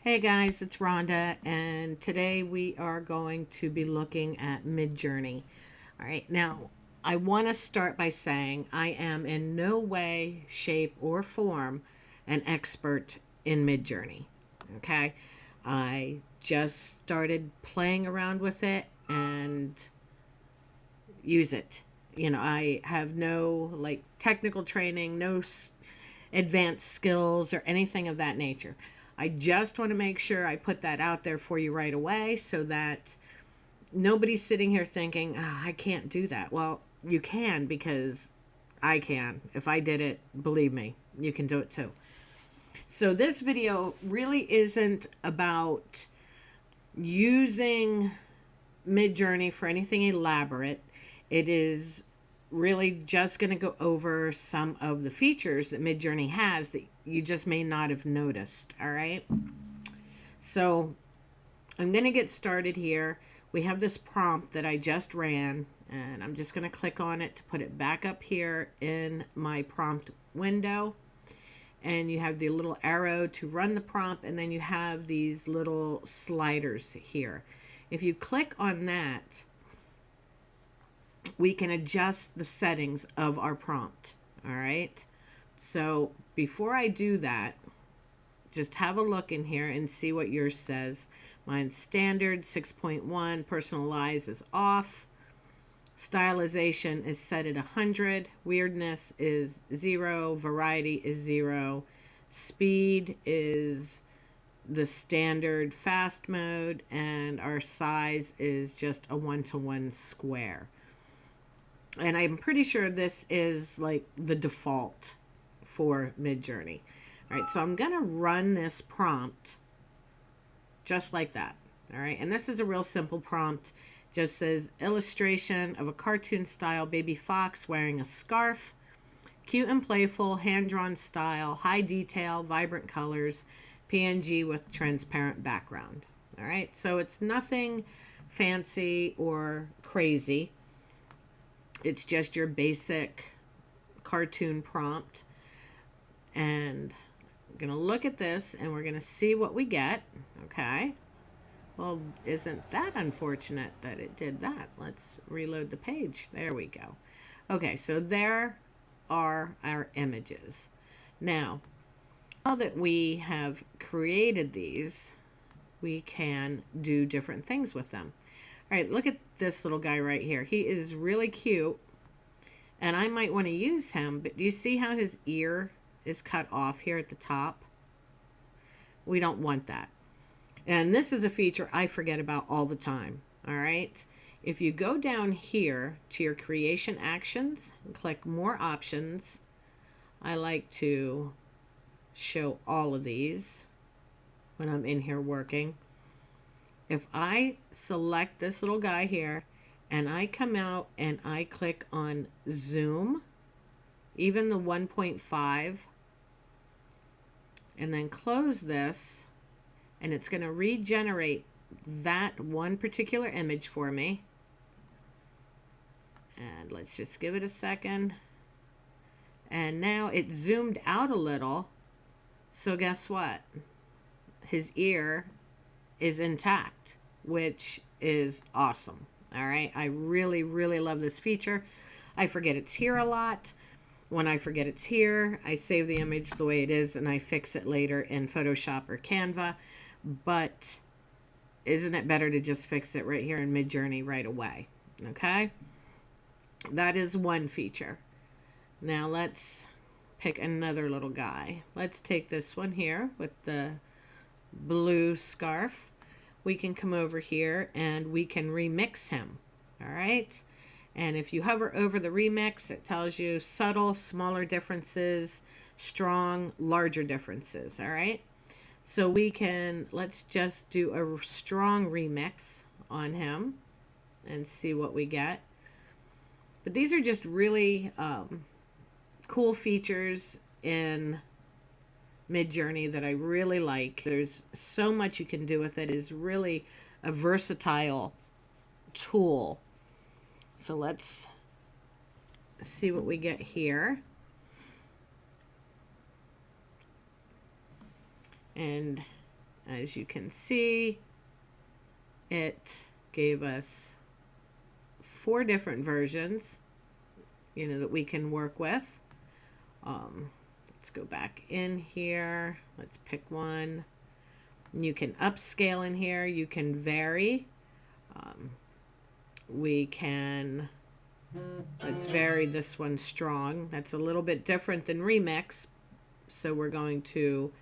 Hey guys, it's Rhonda, and today we are going to be looking at MidJourney. All right, now I want to start by saying I am in no way, shape, or form an expert in MidJourney. Okay, I just started playing around with it and use it. I have no technical training, no advanced skills or anything of that nature. I just want to make sure I put that out there for you right away so that nobody's sitting here thinking, oh, I can't do that. Well, you can because I can. If I did it, believe me, you can do it too. So this video really isn't about using MidJourney for anything elaborate. It is really just going to go over some of the features that MidJourney has that you just may not have noticed. All right. So I'm going to get started here. We have this prompt that I just ran, and I'm just going to click on it to put it back up here in my prompt window. And you have the little arrow to run the prompt, and then you have these little sliders here. If you click on that, we can adjust the settings of our prompt. All right. So before I do that, just have a look in here and see what yours says. Mine's standard 6.1, personalize is off. Stylization is set at 100. Weirdness is 0. Variety is 0. Speed is the standard fast mode, and our size is just a 1-to-1 square. And I'm pretty sure this is like the default for MidJourney. All right, so I'm going to run this prompt just like that. All right, and this is a real simple prompt. Just says illustration of a cartoon style baby fox wearing a scarf. Cute and playful, hand-drawn style, high detail, vibrant colors, PNG with transparent background. All right, so it's nothing fancy or crazy. It's just your basic cartoon prompt. And I'm going to look at this and we're going to see what we get. Okay. Well, isn't that unfortunate that it did that? Let's reload the page. There we go. Okay, so there are our images. Now that we have created these, we can do different things with them. All right, look at this little guy right here. He is really cute, and I might want to use him, but do you see how his ear is cut off here at the top? We don't want that. And this is a feature I forget about all the time. All right. If you go down here to your creation actions and click more options, I like to show all of these when I'm in here working. If I select this little guy here and I come out and I click on zoom, even the 1.5, and then close this, and it's going to regenerate that one particular image for me. And let's just give it a second. And now it's zoomed out a little. So guess what? His ear is intact, which is awesome. All right. I really, really love this feature. I forget it's here a lot. When I forget it's here, I save the image the way it is and I fix it later in Photoshop or Canva. But isn't it better to just fix it right here in MidJourney right away? Okay. That is one feature. Now let's pick another little guy. Let's take this one here with the blue scarf. We can come over here and we can remix him. All right. And if you hover over the remix, it tells you subtle, smaller differences, strong, larger differences. All right. So we can, let's just do a strong remix on him and see what we get. But these are just really cool features in MidJourney that I really like. There's so much you can do with it. It is really a versatile tool. So let's see what we get here. And as you can see, it gave us 4 different versions, that we can work with. Let's go back in here. Let's pick one. You can upscale in here. You can vary. Let's vary this one strong. That's a little bit different than remix. So we're going to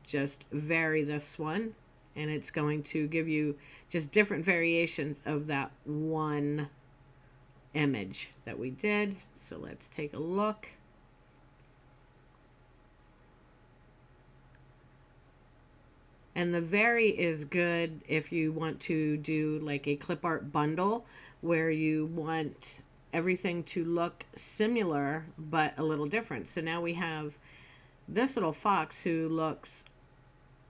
just vary this one. And it's going to give you just different variations of that one image that we did. So let's take a look. And the vary is good if you want to do like a clip art bundle where you want everything to look similar but a little different. So now we have this little fox who looks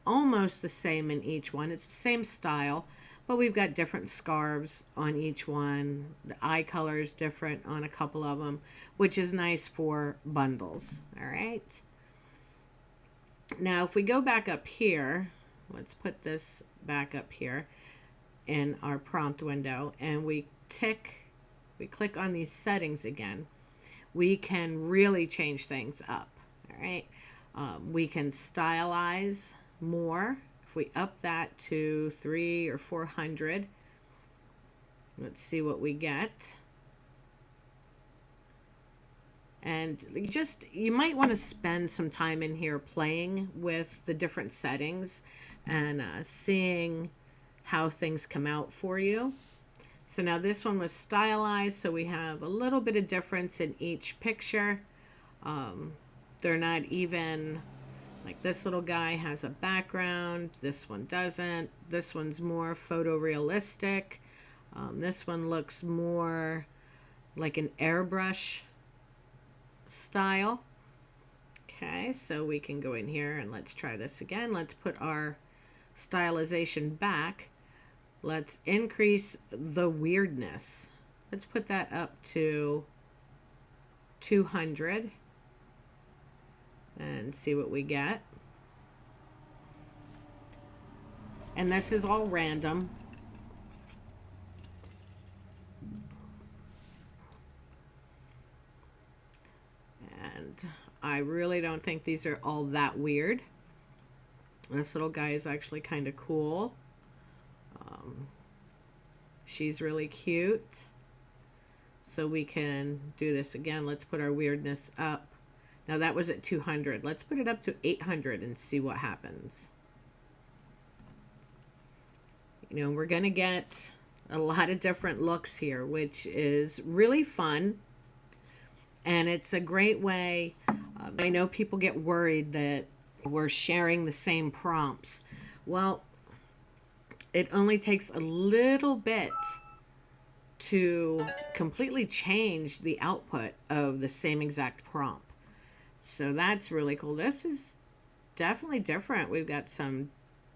almost the same in each one. It's the same style, but we've got different scarves on each one. The eye color is different on a couple of them, which is nice for bundles. All right. Now, if we go back up here, let's put this back up here in our prompt window, and we click on these settings again, we can really change things up. All right. We can stylize more. If we up that to 300 or 400, let's see what we get. And you might want to spend some time in here playing with the different settings and seeing how things come out for you. So now this one was stylized, so we have a little bit of difference in each picture. They're not even, like this little guy has a background, this one doesn't. This one's more photorealistic. This one looks more like an airbrush style. Okay, so we can go in here and let's try this again. Let's put our stylization back. Let's increase the weirdness. Let's put that up to 200 and see what we get. And this is all random. And I really don't think these are all that weird. This little guy is actually kind of cool. She's really cute. So we can do this again. Let's put our weirdness up. Now that was at 200. Let's put it up to 800 and see what happens. We're going to get a lot of different looks here, which is really fun. And it's a great way. I know people get worried that we're sharing the same prompts. Well, it only takes a little bit to completely change the output of the same exact prompt. So that's really cool. This is definitely different. We've got some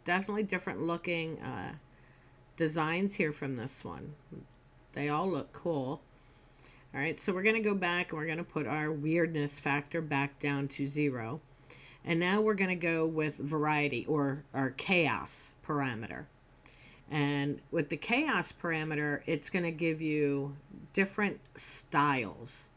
definitely different looking designs here from this one. They all look cool. All right, so we're going to go back and we're going to put our weirdness factor back down to 0. And now we're going to go with variety, or our chaos parameter. And with the chaos parameter, it's going to give you different styles.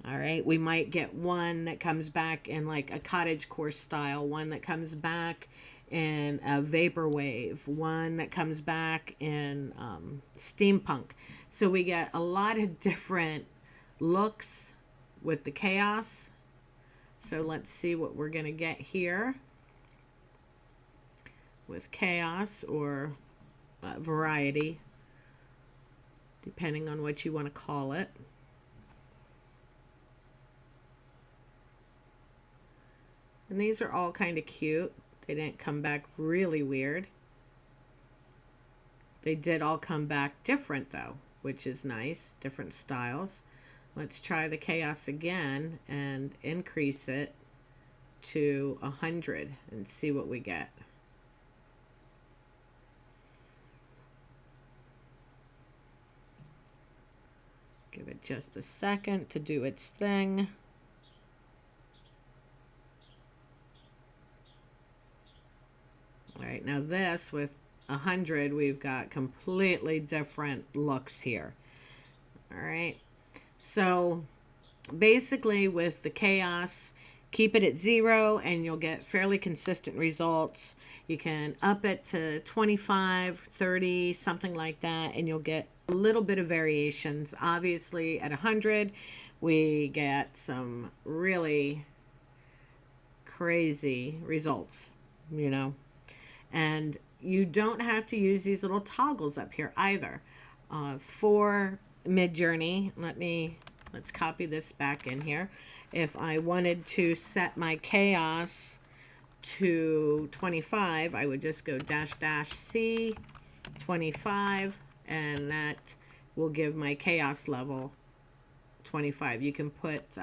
All right, we might get one that comes back in like a cottagecore style, one that comes back in a vaporwave, one that comes back in steampunk. So we get a lot of different looks with the chaos. So let's see what we're going to get here with chaos, or variety, depending on what you want to call it. And these are all kind of cute. They didn't come back really weird. They did all come back different though, which is nice. Different styles. Let's try the chaos again and increase it to 100 and see what we get. Give it just a second to do its thing. right, now this with 100, we've got completely different looks here. All right, so basically with the chaos, keep it at 0 and you'll get fairly consistent results. You can up it to 25, 30, something like that, and you'll get a little bit of variations. Obviously at 100, we get some really crazy results, you know. And you don't have to use these little toggles up here either. For MidJourney, let's copy this back in here. If I wanted to set my chaos to 25, I would just go --C 25, and that will give my chaos level 25. You can put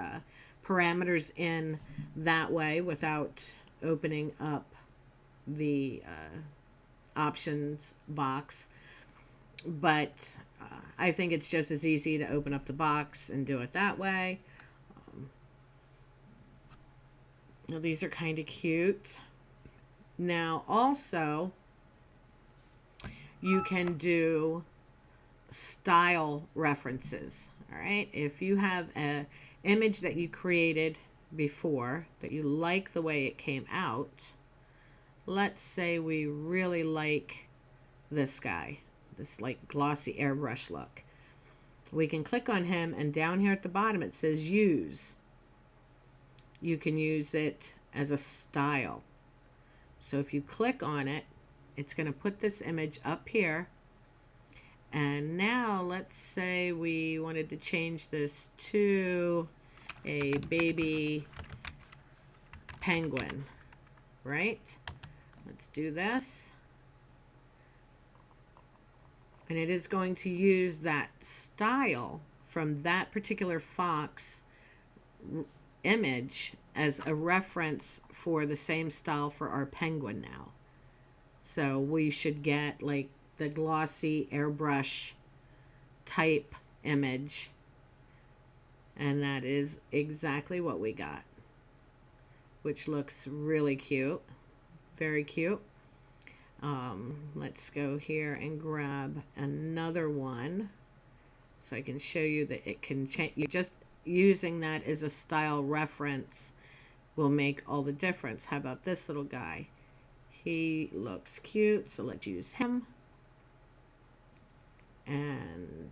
parameters in that way without opening up the options box, but I think it's just as easy to open up the box and do it that way. Now these are kind of cute. Now also you can do style references. All right, if you have an image that you created before that you like the way it came out, let's say we really like this guy, this like glossy airbrush look. We can click on him, and down here at the bottom it says use. You can use it as a style. So if you click on it, it's going to put this image up here. And now let's say we wanted to change this to a baby penguin, right? Let's do this. And it is going to use that style from that particular fox image as a reference for the same style for our penguin now. So we should get like the glossy airbrush type image, and that is exactly what we got, which looks really cute, very cute. Let's go here and grab another one so I can show you that it can change. You just using that as a style reference will make all the difference. How about this little guy? He looks cute, so let's use him. And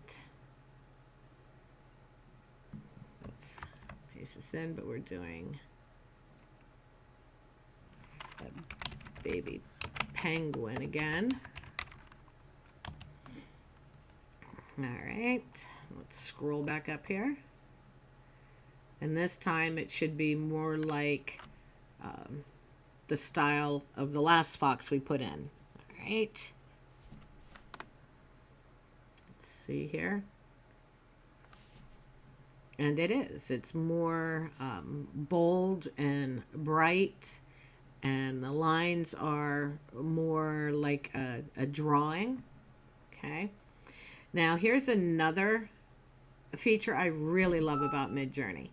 let's paste this in, but we're doing a baby penguin again. All right, let's scroll back up here. And this time it should be more like the style of the last fox we put in. All right. Let's see here. And it is. It's more bold and bright, and the lines are more like a drawing. Okay. Now here's another feature I really love about MidJourney.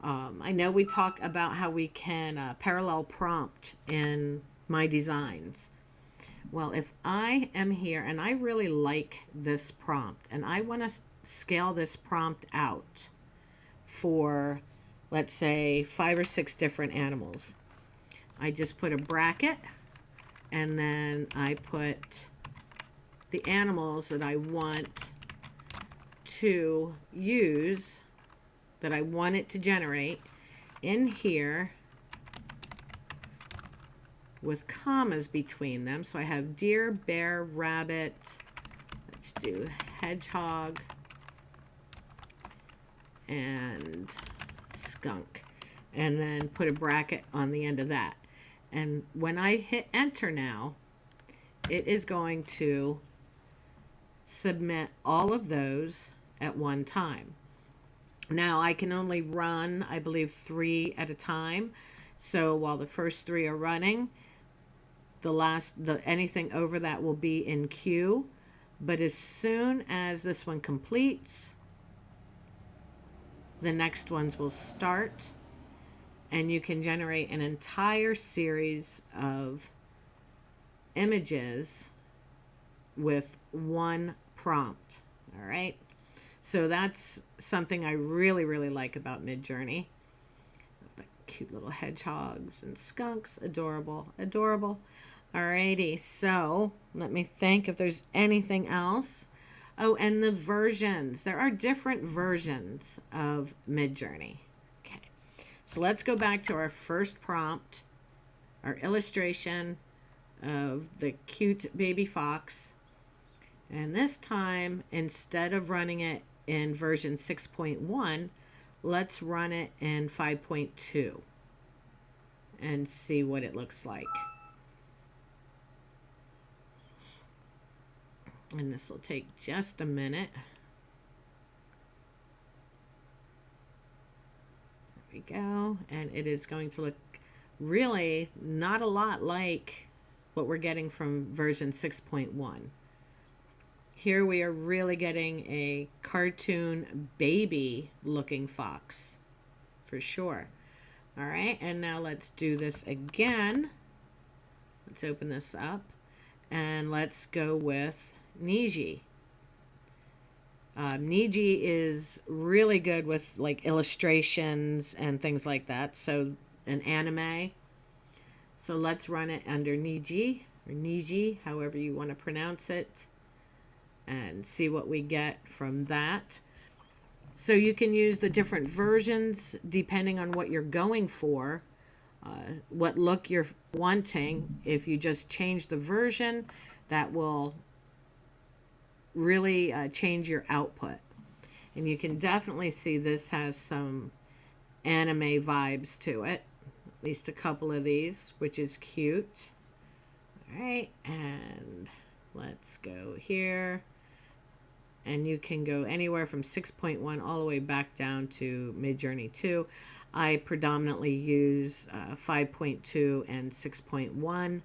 I know we talk about how we can parallel prompt in my designs. Well, if I am here and I really like this prompt and I want to scale this prompt out for, let's say, 5 or 6 different animals, I just put a bracket and then I put the animals that I want to use, that I want it to generate in here with commas between them. So I have deer, bear, rabbit, let's do hedgehog, and skunk, and then put a bracket on the end of that. And when I hit enter now, it is going to submit all of those at one time. Now I can only run, I believe, 3 at a time. So while the first 3 are running, anything over that will be in queue. But as soon as this one completes, the next ones will start, and you can generate an entire series of images with one prompt. All right. So that's something I really, really like about MidJourney. The cute little hedgehogs and skunks. Adorable. Adorable. Alrighty. So let me think if there's anything else. Oh, and the versions. There are different versions of MidJourney. Okay. So let's go back to our first prompt, our illustration of the cute baby fox. And this time, instead of running it in version 6.1, let's run it in 5.2 and see what it looks like. And this will take just a minute. There we go. And it is going to look really not a lot like what we're getting from version 6.1. Here we are really getting a cartoon baby looking fox for sure. All right, and now let's do this again. Let's open this up and let's go with Niji. Niji is really good with like illustrations and things like that. So an anime. So let's run it under Niji or Niji, however you want to pronounce it, and see what we get from that. So you can use the different versions depending on what you're going for, what look you're wanting. If you just change the version, that will really change your output. And you can definitely see this has some anime vibes to it, at least a couple of these, which is cute. All right, and let's go here. And you can go anywhere from 6.1 all the way back down to MidJourney 2. I predominantly use 5.2 and 6.1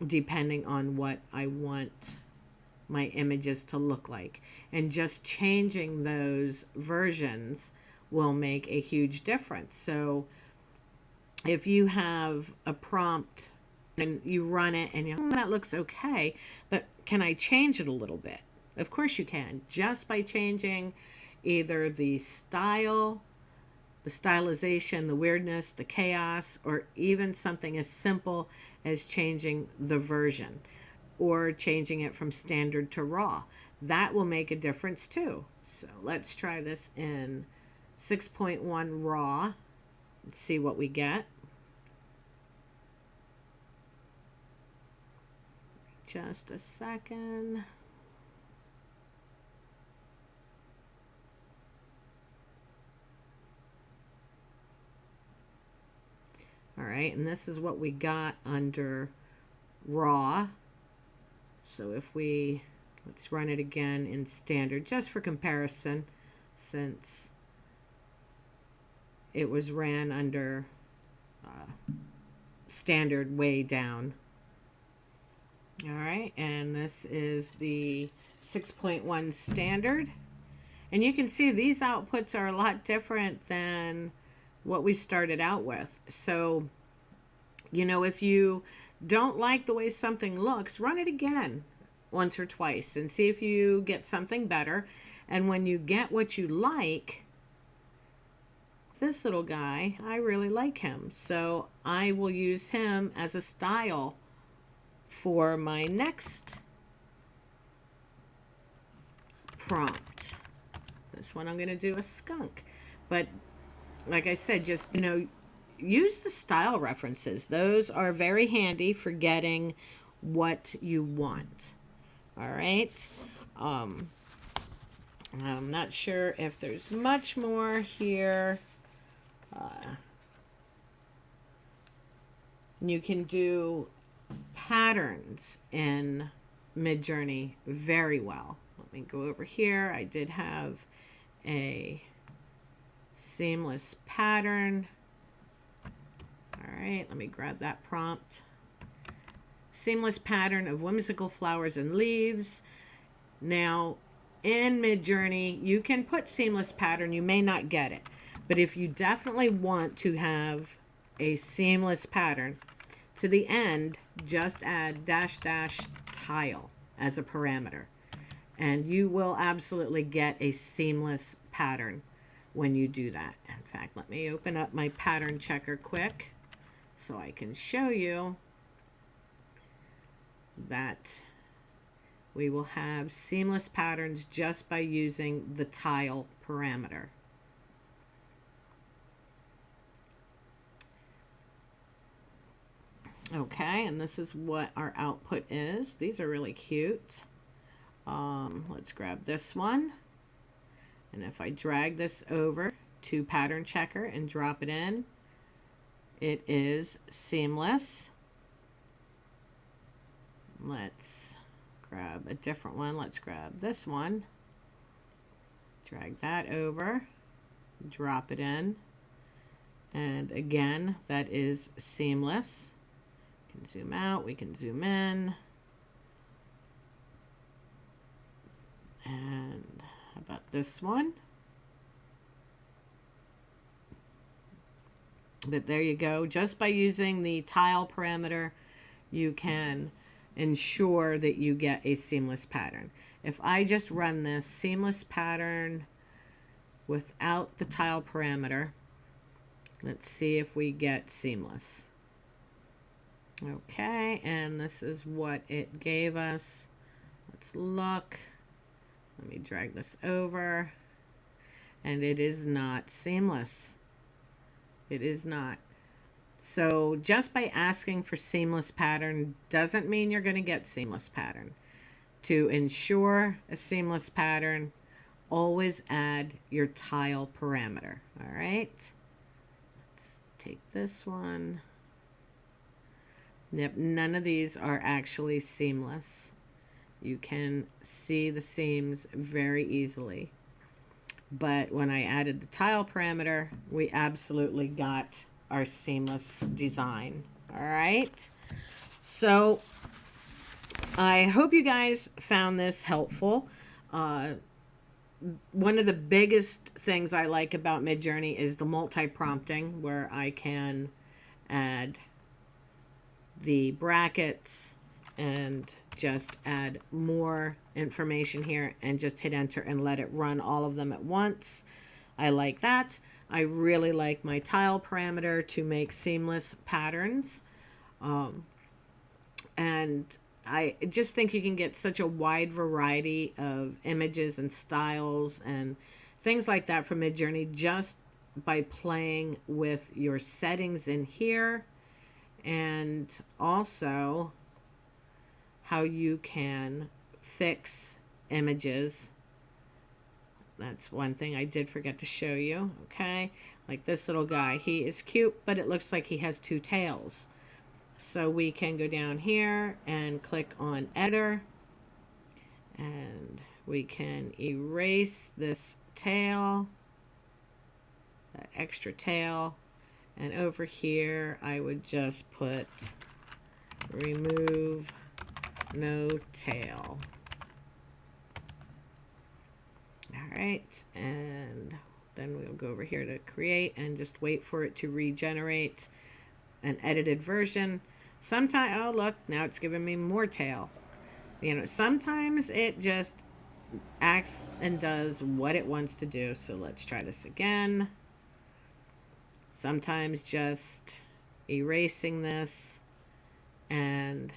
depending on what I want my images to look like. And just changing those versions will make a huge difference. So if you have a prompt and you run it and you're, that looks okay, but can I change it a little bit? Of course you can, just by changing either the style, the stylization, the weirdness, the chaos, or even something as simple as changing the version or changing it from standard to raw. That will make a difference too. So let's try this in 6.1 raw and see what we get. Just a second. All right, and this is what we got under raw. So if we, let's run it again in standard, just for comparison, since it was ran under standard way down. All right, and this is the 6.1 standard. And you can see these outputs are a lot different than what we started out with. So, you know, if you don't like the way something looks, run it again once or twice and see if you get something better. And when you get what you like, this little guy, I really like him. So I will use him as a style for my next prompt. This one I'm going to do a skunk. But like I said, just, you know, use the style references. Those are very handy for getting what you want. All right. I'm not sure if there's much more here. You can do patterns in MidJourney very well. Let me go over here. I did have a seamless pattern. All right, let me grab that prompt. Seamless pattern of whimsical flowers and leaves. Now, in MidJourney, you can put seamless pattern. You may not get it. But if you definitely want to have a seamless pattern, to the end, just add -- tile as a parameter. And you will absolutely get a seamless pattern when you do that. In fact, let me open up my pattern checker quick so I can show you that we will have seamless patterns just by using the tile parameter. Okay, and this is what our output is. These are really cute. Let's grab this one. And if I drag this over to pattern checker and drop it in, it is seamless. Let's grab a different one. Let's grab this one. Drag that over, drop it in. And again, that is seamless. We can zoom out, we can zoom in. And how about this one? But there you go. Just by using the tile parameter, you can ensure that you get a seamless pattern. If I just run this seamless pattern without the tile parameter, let's see if we get seamless. Okay, and this is what it gave us. Let's look. Let me drag this over. And it is not seamless. It is not. So just by asking for seamless pattern doesn't mean you're going to get seamless pattern. To ensure a seamless pattern, always add your tile parameter. All right. Let's take this one. Yep, none of these are actually seamless. You can see the seams very easily. But when I added the tile parameter, we absolutely got our seamless design. All right. So I hope you guys found this helpful. One of the biggest things I like about MidJourney is the multi-prompting, where I can add the brackets and just add more information here and just hit enter and let it run all of them at once. I like that. I really like my tile parameter to make seamless patterns. And I just think you can get such a wide variety of images and styles and things like that from MidJourney just by playing with your settings in here, and also how you can fix images. That's one thing I did forget to show you. Okay, like this little guy, he is cute, but it looks like he has two tails. So we can go down here and click on editor, and we can erase this tail, that extra tail, and over here I would just put remove no tail. All right, and then we'll go over here to create and just wait for it to regenerate an edited version. Sometimes, oh look, now it's giving me more tail. You know, sometimes it just acts and does what it wants to do. So let's try this again. Sometimes just erasing this and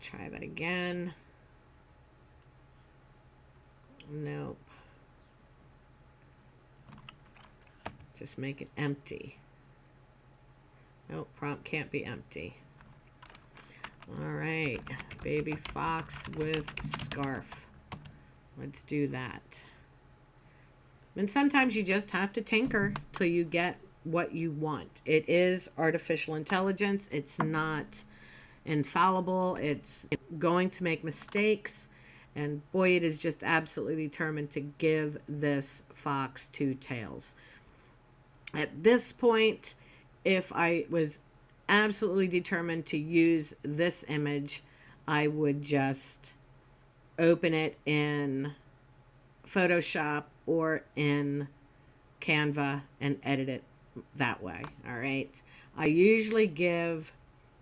try that again. Nope. Just make it empty. Nope, prompt can't be empty. All right, baby fox with scarf. Let's do that. And sometimes you just have to tinker till you get what you want. It is artificial intelligence. It's not infallible. It's going to make mistakes. And boy, it is just absolutely determined to give this fox two tails. At this point, if I was absolutely determined to use this image, I would just open it in Photoshop or in Canva and edit it that way. All right. I usually give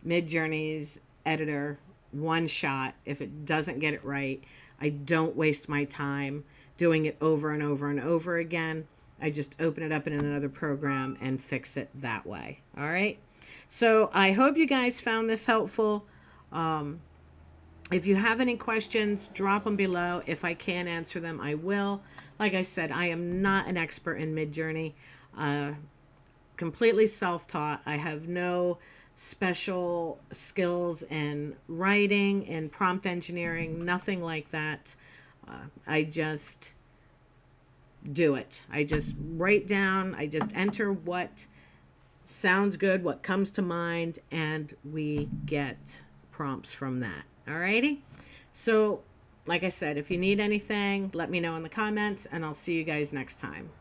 MidJourney's editor one shot. If it doesn't get it right, I don't waste my time doing it over and over and over again. I just open it up in another program and fix it that way. All right. So I hope you guys found this helpful. If you have any questions, drop them below. If I can answer them, I will. Like I said, I am not an expert in MidJourney. Completely self-taught. I have no special skills in writing and prompt engineering, nothing like that. I just do it. I just write down, I just enter what sounds good, what comes to mind, and we get prompts from that. Alrighty? So, like I said, if you need anything, let me know in the comments, and I'll see you guys next time.